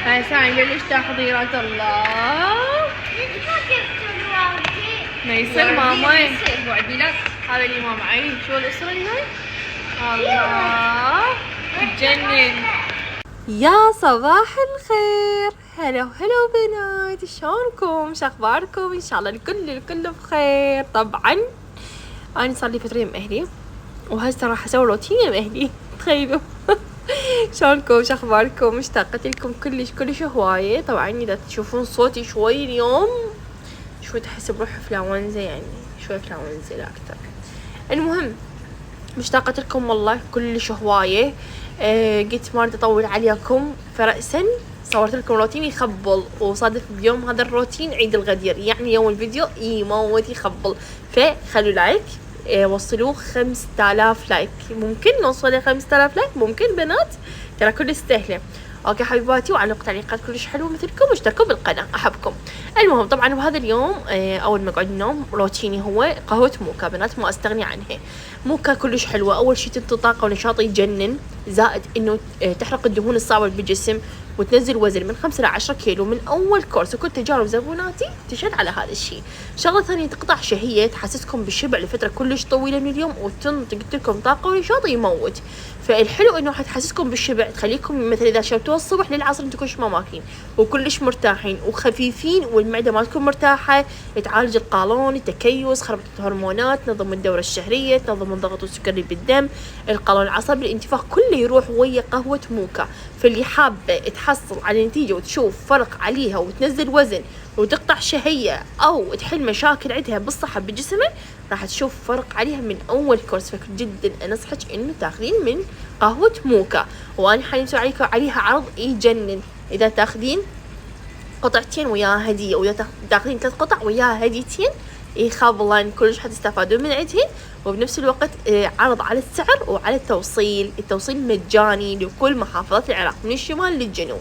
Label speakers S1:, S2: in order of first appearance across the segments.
S1: هسه نبلش تحضيرات الله. ميسر ماما هذا الإمام علي. شو الأسرة اللي هاي؟ الله تجنن. يا صباح الخير. هلو بنات، شلونكم؟ شو اخباركم؟ ان شاء الله الكل بخير. طبعا انا صار لي فتره مأهلي وهسه راح اسوي روتين مأهلي. تخيلوا. شلونكم؟ شو اخباركم؟ مشتاقة لكم كلش هوايه. طبعا اذا تشوفون صوتي شوي اليوم شوي تحس بروحي فلاونزا، يعني شوي فلاونزا لا اكثر. المهم مشتاقة لكم والله كلش هوايه. قلت ما اريد اطول عليكم، فرأسا صورت لكم روتين يخبل، وصادف بيوم هذا الروتين عيد الغدير، يعني يوم الفيديو يموت يخبل. فخلوا لايك، وصلوه 5000 لايك. ممكن نوصل ل 5000 لايك، ممكن بنات، ترى كل سهله. اوكي حبيباتي، وعلقوا تعليقات كلش حلوه مثلكم، واشتركوا بالقناه، احبكم. المهم طبعا بهذا اليوم اول ما اقعد النوم روتيني هو قهوه موكا. بنات ما استغني عنها. موكا كلش حلوه، اول شيء تنطي طاقه ونشاط يجنن، زائد انه تحرق الدهون الصعبه بالجسم وتنزل وزن من 5 ل 10 كيلو من اول كورس، وكل تجارب زبوناتي تشهد على هذا الشيء. شغله ثانيه تقطع شهيه، تحسسكم بالشبع لفتره كلش طويله من اليوم، وتنطي قلت لكم طاقه ونشاط يموت. فالحلو انه حتحسسكم بالشبع، تخليكم مثل اذا شربتوها الصبح للعصر انتم كلش ما ماكلين وكلش مرتاحين وخفيفين، والمعده مالتكم مرتاحه، تعالج القولون، التكيس، خربطه الهرمونات، تنظم الدوره الشهريه، تنظم الضغط والسكري بالدم، القولون العصبي، الانتفاخ، كله يروح ويا قهوه موكا. فاللي حابه تحصل على نتيجه وتشوف فرق عليها وتنزل وزن وتقطع شهيه او تحل مشاكل عندها بالصحه بجسمها، راح تشوف فرق عليها من اول كورس. فجدا انصحك انه تاخذين من قهوه موكا. وانا حاليا مسوي عليها عرض يجنن، اذا تاخذين قطعتين وياها هديه، واذا تاخذين 3 قطع وياها هديتين يخبلن، كلش حتستفادون من عندهن. وبنفس الوقت عرض على السعر وعلى التوصيل مجاني لكل محافظات العراق من الشمال للجنوب.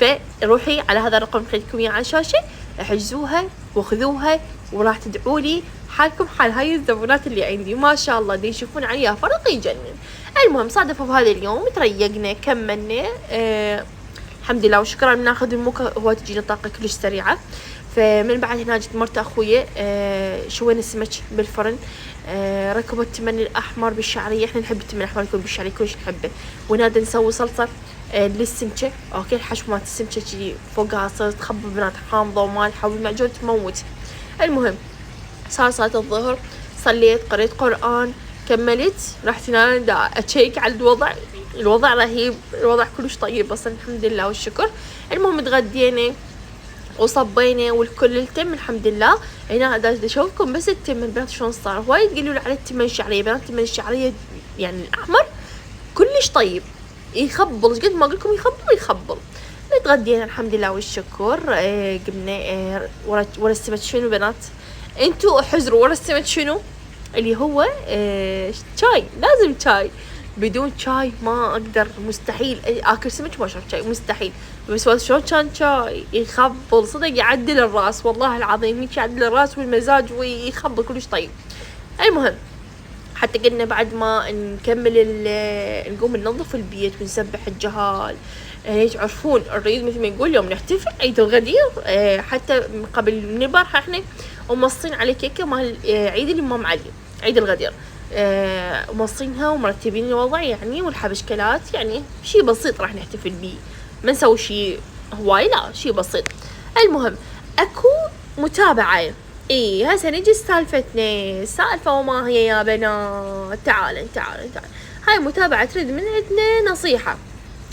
S1: فروحي على هذا الرقم اللي خليتكم اياه على الشاشه، احجزوها وخذوها، وراح تدعوا لي حالكم حال هاي الزبونات اللي عندي ما شاء الله دي يشوفون عليها فرق يجنن. المهم صادفوا بهذا اليوم، تريقنا كملنا الحمد لله وشكرا. بناخذ الموكا هو تجينا طاقه كلش سريعه. فمن بعد هنا جت مرت اخويا شوينا السمك بالفرن، ركبوا التمن الاحمر بالشعريه، احنا نحب التمن الاحمر يكون بالشعريه كلش نحبه. ونادى نسوي صلصه للسمكه. اوكي الحشو مالت السمكه تجي فوقها صارت تخبل بنات، حامضه ومالحه والمعجون تموت. المهم صلاة الظهر، صليت، قريت قرآن، كملت، رحت انام اتشيك على الوضع رهيب، الوضع كلش طيب اصلا الحمد لله والشكر. المهم تغدينا وصبينا والكل التم الحمد لله. هنا دا اشوفكم بس التم البنات شلون صار. وايد قالوا لي على التمن الشعريه بنات، التمن الشعريه يعني الاحمر كلش طيب يخبل، قد ما اقول لكم يخبل. تغدينا الحمد لله والشكر. قمنا ورا السمك شنو بنات؟ انتوا احزروا ورا السمك شنو؟ اللي هو شاي. لازم شاي، بدون شاي ما اقدر، مستحيل اكل سمك ما اشرب شاي، مستحيل. بس شلون كان شاي يخبل صدق، يعدل الراس والله العظيم، هيك يعدل الراس والمزاج ويخبل كلش طيب. المهم حتى قلنا بعد ما نكمل نقوم ننظف البيت ونسبح الجهال. تعرفون الريد مثل ما يقول يوم نحتفل عيد الغدير. حتى قبل من البارحة احنا ومصين على كيكة مال عيد الإمام علي، عيد الغدير. ومصينها ومرتبين الوضع يعني، والحبشكلات يعني شي بسيط راح نحتفل بيه، ما نسوي شي هواي، لا شي بسيط. المهم اكو متابعة. هسه نجي سالفتنا، السالفة وما هي يا بنات. تعالن هاي متابعة تريد من عندنا نصيحة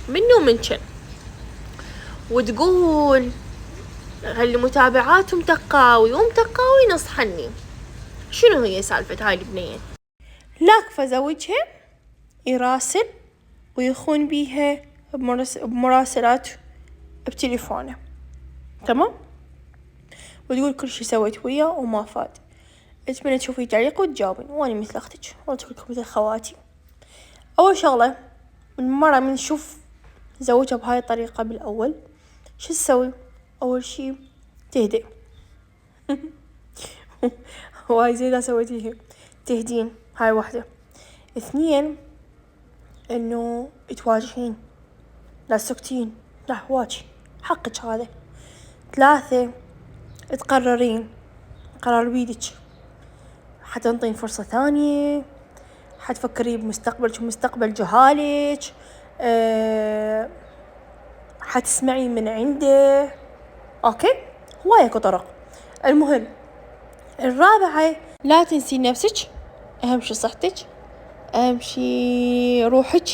S1: منو منشن، وتقول هاللي متابعاتهم تقاوي ومتقاوي نصحني. شنو هي سالفة هاي البنية؟ لاكفة زوجها يراسل ويخون بيها بمراسلات بتليفونه، تمام، وتقول كل شي سويت وياه وما فاد. اتمنى تشوفي تعليق وتجاوبين، وانا مثل اختك وانتو كلكم مثل خواتي. اول شغلة المرة من نشوف زوجها بهاي الطريقة بالاول شو تسوي؟ اول شي تهدئ. واي زي اذا سويتيها تهدين، هاي واحدة. 2 انه تواجهين، لا سكتين، لا واجهي حقك هذا. 3 تقررين قرار بيدك، حتنطين فرصة ثانية، حتفكري بمستقبلك ومستقبل جهالك، حتسمعي من عنده. اوكي، هواية طرق. المهم 4 لا تنسي نفسك، اهم شي صحتك، اهم شي روحك،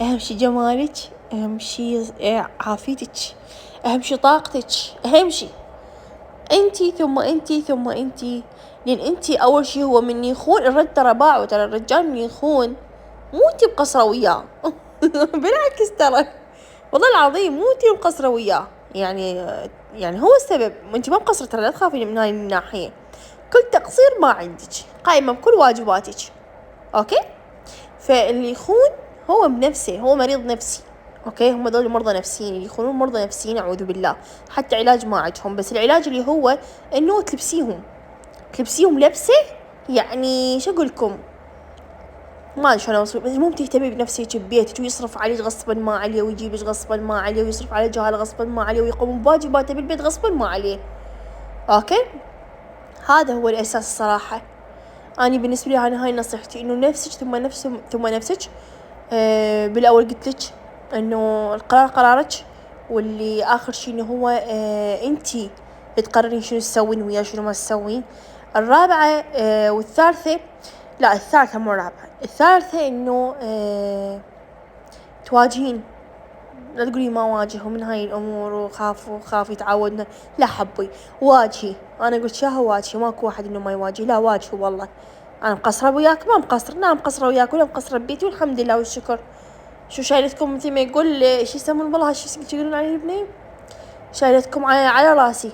S1: اهم شي جمالك، اهم شي عافيتك، اهم شي طاقتك، اهم شي انتي ثم انتي ثم انتي. لان انتي اول شي هو من يخون الرجل ترى باعه، ترى الرجال من يخون مو انتي مقصرة وياه بالعكس ترى والله العظيم مو انتي مقصرة وياه، يعني هو السبب، انتي ما مقصرة ترى، لا تخافين من هاي الناحية. كل تقصير ما عندك، قايمة بكل واجباتك. اوكي، فاللي يخون هو بنفسه، هو مريض نفسي. اوكي، هم دول مرضى نفسيين، اللي يخونون مرضى نفسيين اعوذ بالله، حتى علاج ما عندهم. بس العلاج اللي هو انه تلبسيهم لبسه، يعني شو اقول لكم، ما ادري شلون اوصف، بس المهم تهتمي بنفسك ببيتك، ويصرف عليك غصبا ما عليه، ويجيبك غصبا ما عليه، ويصرف على جهاله غصبا ما عليه، ويقوم بواجباته بالبيت غصبا ما عليه. اوكي، هذا هو الاساس الصراحه. اني بالنسبه لي انا هاي نصيحتي، انه نفسك ثم نفسك. بالاول قلت لك انه القرار قرارك، واللي اخر شيء انه هو انتي تقررين شنو تسوين وياه شنو ما تسوين. 4 والثالثة، لا الثالثة مو 4، الثالثة انه تواجهين. لا تقولي ما واجهوا من هاي الامور وخاف يتعودنا، لا حبي واجهي. انا قلت ياها واجهي، ماكو واحد انه ما يواجه، لا واجهوا. والله انا مقصرة وياك، ما مقصرة، نعم مقصرة وياك ولا مقصرة ببيتي، والحمد لله والشكر. شو شايلتكم مثل ما يقول ايش يسمون بالله، شو يقولون عليه البنين، شايلتكم على راسي.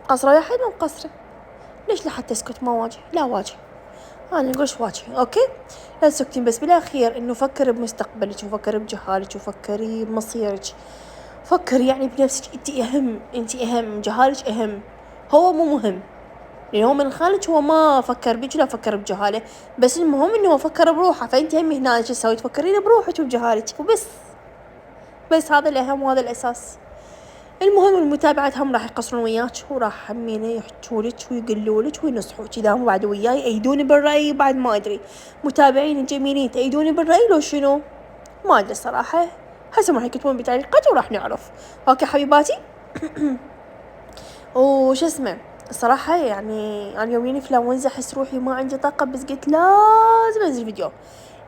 S1: مقصرة ويا حد؟ ما مقصرة. ليش لحتى اسكت ما واجه؟ لا واجه، انا نقولش واجهي. اوكي، لا تسكتين. بس بالاخير انه فكري بمستقبلك، وفكري بجهالك، وفكري بمصيرك، فكري يعني بنفسك. انتي اهم، جهالك اهم، هو مو مهم. لأن هو من خالك، هو ما فكر بيك ولا فكر بجهاله، بس المهم انه هو فكر بروحه. فانت هم هنا شو تسوي؟ تفكرين بروحك وبجهالك وبس. بس هذا الاهم وهذا الاساس. المهم المتابعات هم راح يقصرون وياك، وراح همين يحجولك ويقلولك وينصحوك. اذا هم بعد وياي يأيدوني بالرأي، بعد ما ادري. متابعين الجميلين تأيدوني بالرأي لو شنو؟ ما ادري صراحة، هسه راح يكتبون بتعليقات وراح نعرف. اوكي حبيباتي. وش اسمه الصراحة، يعني أنا يومين انفلونزا، أحس روحي ما عندي طاقة، بس قلت لازم أنزل فيديو،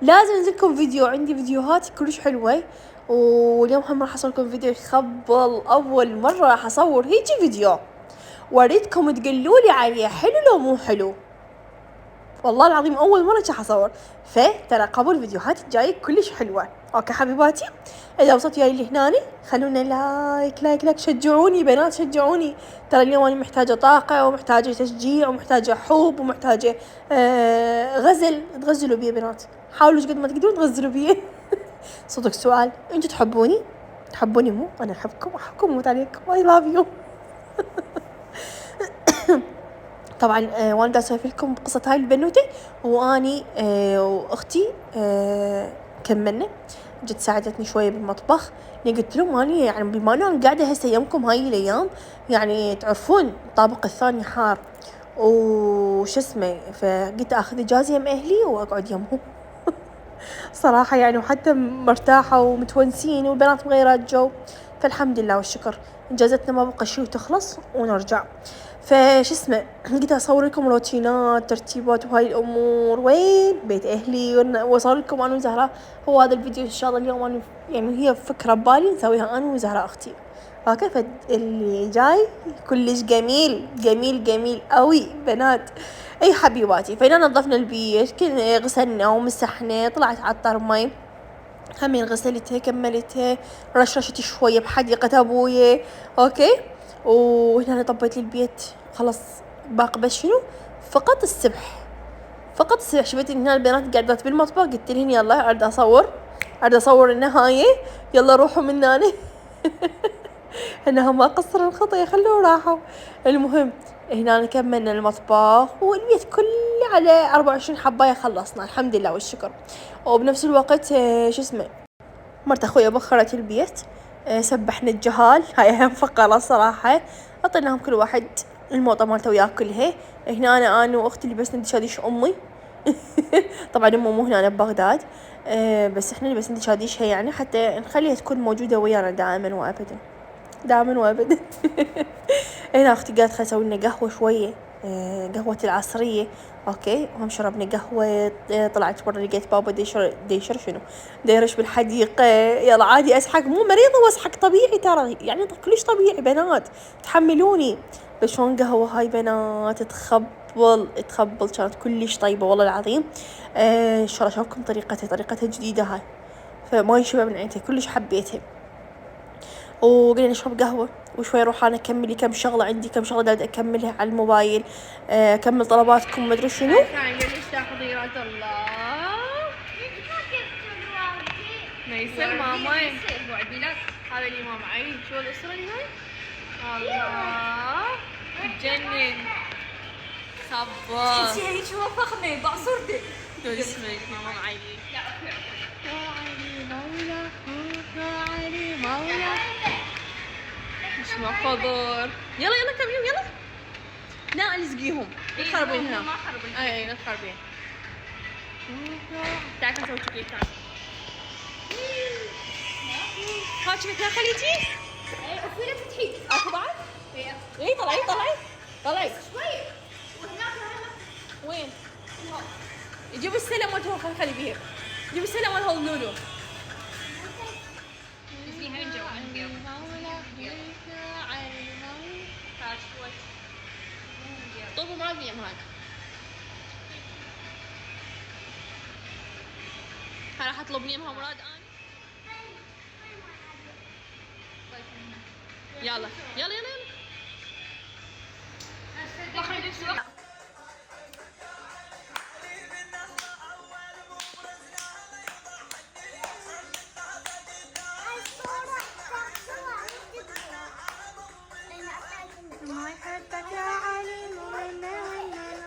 S1: لازم أنزلكم فيديو. عندي فيديوهات كلش حلوة، واليوم هم راح أصوركم فيديو يخبل. أول مرة راح أصور هيجي فيديو واريدكم تقولولي عليه حلو لو مو حلو. والله العظيم أول مرة راح أصور، فترى قبل الفيديوهات الجاية كلش حلوة. أوكي حبيباتي، إذا وصلتوا وياي لهناني خلونا لايك، شجعوني بنات، شجعوني. ترى اليوم أنا محتاجة طاقة، ومحتاجة تشجيع، ومحتاجة حب، ومحتاجة غزل. تغزلوا بيه بنات، حاولوا قد ما تقدرون تغزلوا بيه. صدق سؤال، انتوا تحبوني مو؟ أنا أحبكم موت عليكم. I love you. طبعا وانا دا اسولف لكم بقصة هاي البنوتة، واني واختي كملنا، جت ساعدتني شوية بالمطبخ. قلت لهم اني يعني بما انه انا قاعدة هسه يمكم هاي الايام، يعني تعرفون الطابق الثاني حار وش اسمه، فقلت اخذ اجازة يم اهلي واقعد يمهم. صراحة يعني، وحتى مرتاحة ومتونسين، والبنات مغيرات جو، فالحمد لله والشكر. اجازتنا ما بقى شي وتخلص ونرجع. فش اسمه قلت اصور لكم روتينات ترتيبات وهاي الامور، وين بيت اهلي، واصور لكم انا وزهراء. هو هذا الفيديو ان شاء الله اليوم انا يعني هي فكره ببالي نسويها انا وزهراء اختي. اوكي، فاللي جاي كلش جميل قوي بنات. اي حبيباتي، فإنا نظفنا البيت، كنا غسلنا ومسحنا، طلعت عطر مي، همين غسلتها كملتها، رشرشت شوية بحديقة ابويا. اوكي، وهنا طبيت لي البيت خلص. باقي بس شنو؟ فقط السبح. شفت هنا البنات قاعدات بالمطبخ، قلت لهن يلا اريد اصور النهاية، يلا روحوا من هنا. انهم ما قصروا الخطأ، خلوه راحوا. المهم هنا كملنا المطبخ، والبيت كله على 24 حباية خلصنا الحمد لله والشكر. وبنفس الوقت شو اسمه مرت اخويا بخرت البيت، سبحنا الجهال، هاي أهم فقرة صراحة. أعطيناهم كل واحد الموطة مالته وياكلها. هنا أنا وأختي اللي بس ندشاديش أمي. طبعا أمي مو هنا ببغداد، بس إحنا اللي بس ندشاديشها يعني حتى نخليها تكون موجودة ويانا دائما وأبدا، دائما وأبدا. هنا أختي قالت خلينا نسوي لنا قهوة شوية، قهوة العصرية. أوكي، وهم شربنا قهوة. طلعت برا لقيت بابا ديشر شنو ديرش بالحديقة. يلا عادي أسحق، مو مريضة وأسحق طبيعي ترى، يعني كلش طبيعي بنات، تحملوني. بس شلون قهوة هاي بنات تخبل كانت كلش طيبة والله العظيم. إن شاء الله أشوفكم طريقتها جديدة هاي، فما ينشبه من عينتها، كلش حبيتها. وقلنا نشرب قهوة وشوي اروح انا اكمل كم شغله، عندي كم شغله قاعده اكملها على الموبايل، اكمل طلباتكم ما ادري شنو. تحضيرات الله ميسر ماما وعدي لك هذا اللي ماما عيني. شو الاسره اللي هاي؟ الله تجنن. صباح
S2: انتي هيك وفخني بعصرتك.
S1: شو اسمك ماما عيني؟ لا علي مولا علي مولا اسمه خضر. يلا يلا كملوا يلا. لا الزقيهم يخربين هنا.
S2: ما خربين.
S1: اي لا تخربين. تعال نسوي شوكليت. تعال ها شوكليت خليتي.
S2: اي وفي فتحي
S1: اكو بعد؟ اي طلعي
S2: شوي وهناك
S1: وين؟ جيبوا السلة مالته خلي بيها. جيبوا السلة مال هول لولو. طوبوا ما بيهم هاي. راح اطلب نيمها مراد اني. يلا يلا يلا يلا.
S2: ما يحبك يا علي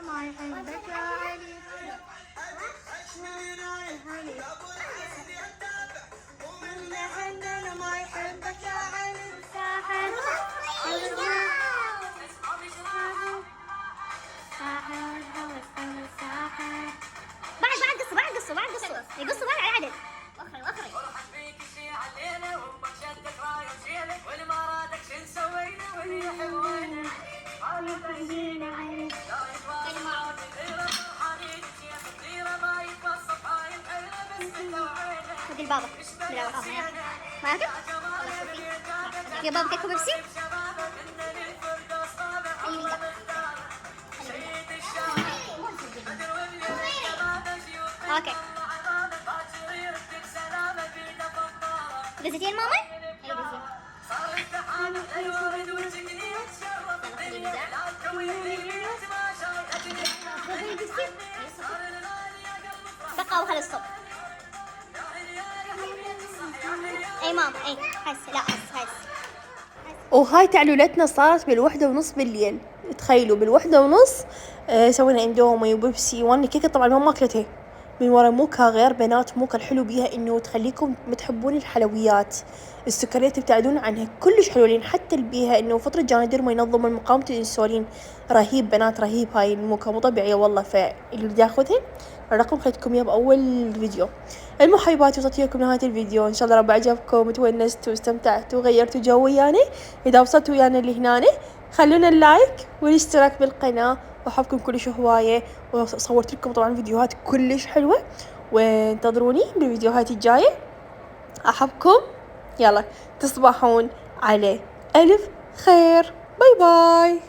S2: ما يحبك يا علي. ما يحبك يا علي ساحر بعد قصوا يقصوا بعد على عدد. وخري خذي البابا ما ياكل؟ يا بابا تاكل بيبسي؟ اوكي دزتين ماما؟ بقى وخلي الصبح. اي ماما اي هس.
S1: وهاي تعلولتنا صارت بال1:30 بالليل. تخيلوا بال1:30 سوينا اندومي وبيبسي وانا كيكه. طبعا ما اكلتها من ورا موكا غير بنات. موكا الحلو بيها انه تخليكم متحبون الحلويات، السكريات تبتعدون عنها، كلش حلوين. حتى بيها انه فتره جانادير ما ينظم من مقاومه الانسولين. رهيب بنات رهيب هاي الموكا مو طبيعيه والله. فاللي بده ياخذها الرقم خليتكم اياه باول فيديو. المحبات وصلت لكم نهايه الفيديو، ان شاء الله رب عجبكم وتونستوا واستمتعتوا وغيرتوا جو ويانا. اذا وصلتوا ويانا لهنا خلونا اللايك والاشتراك بالقناه، واحبكم كلش هوايه. وصورت لكم طبعا فيديوهات كلش حلوه، وانتظروني بالفيديوهات الجايه. احبكم، يلا تصبحون على الف خير. باي باي.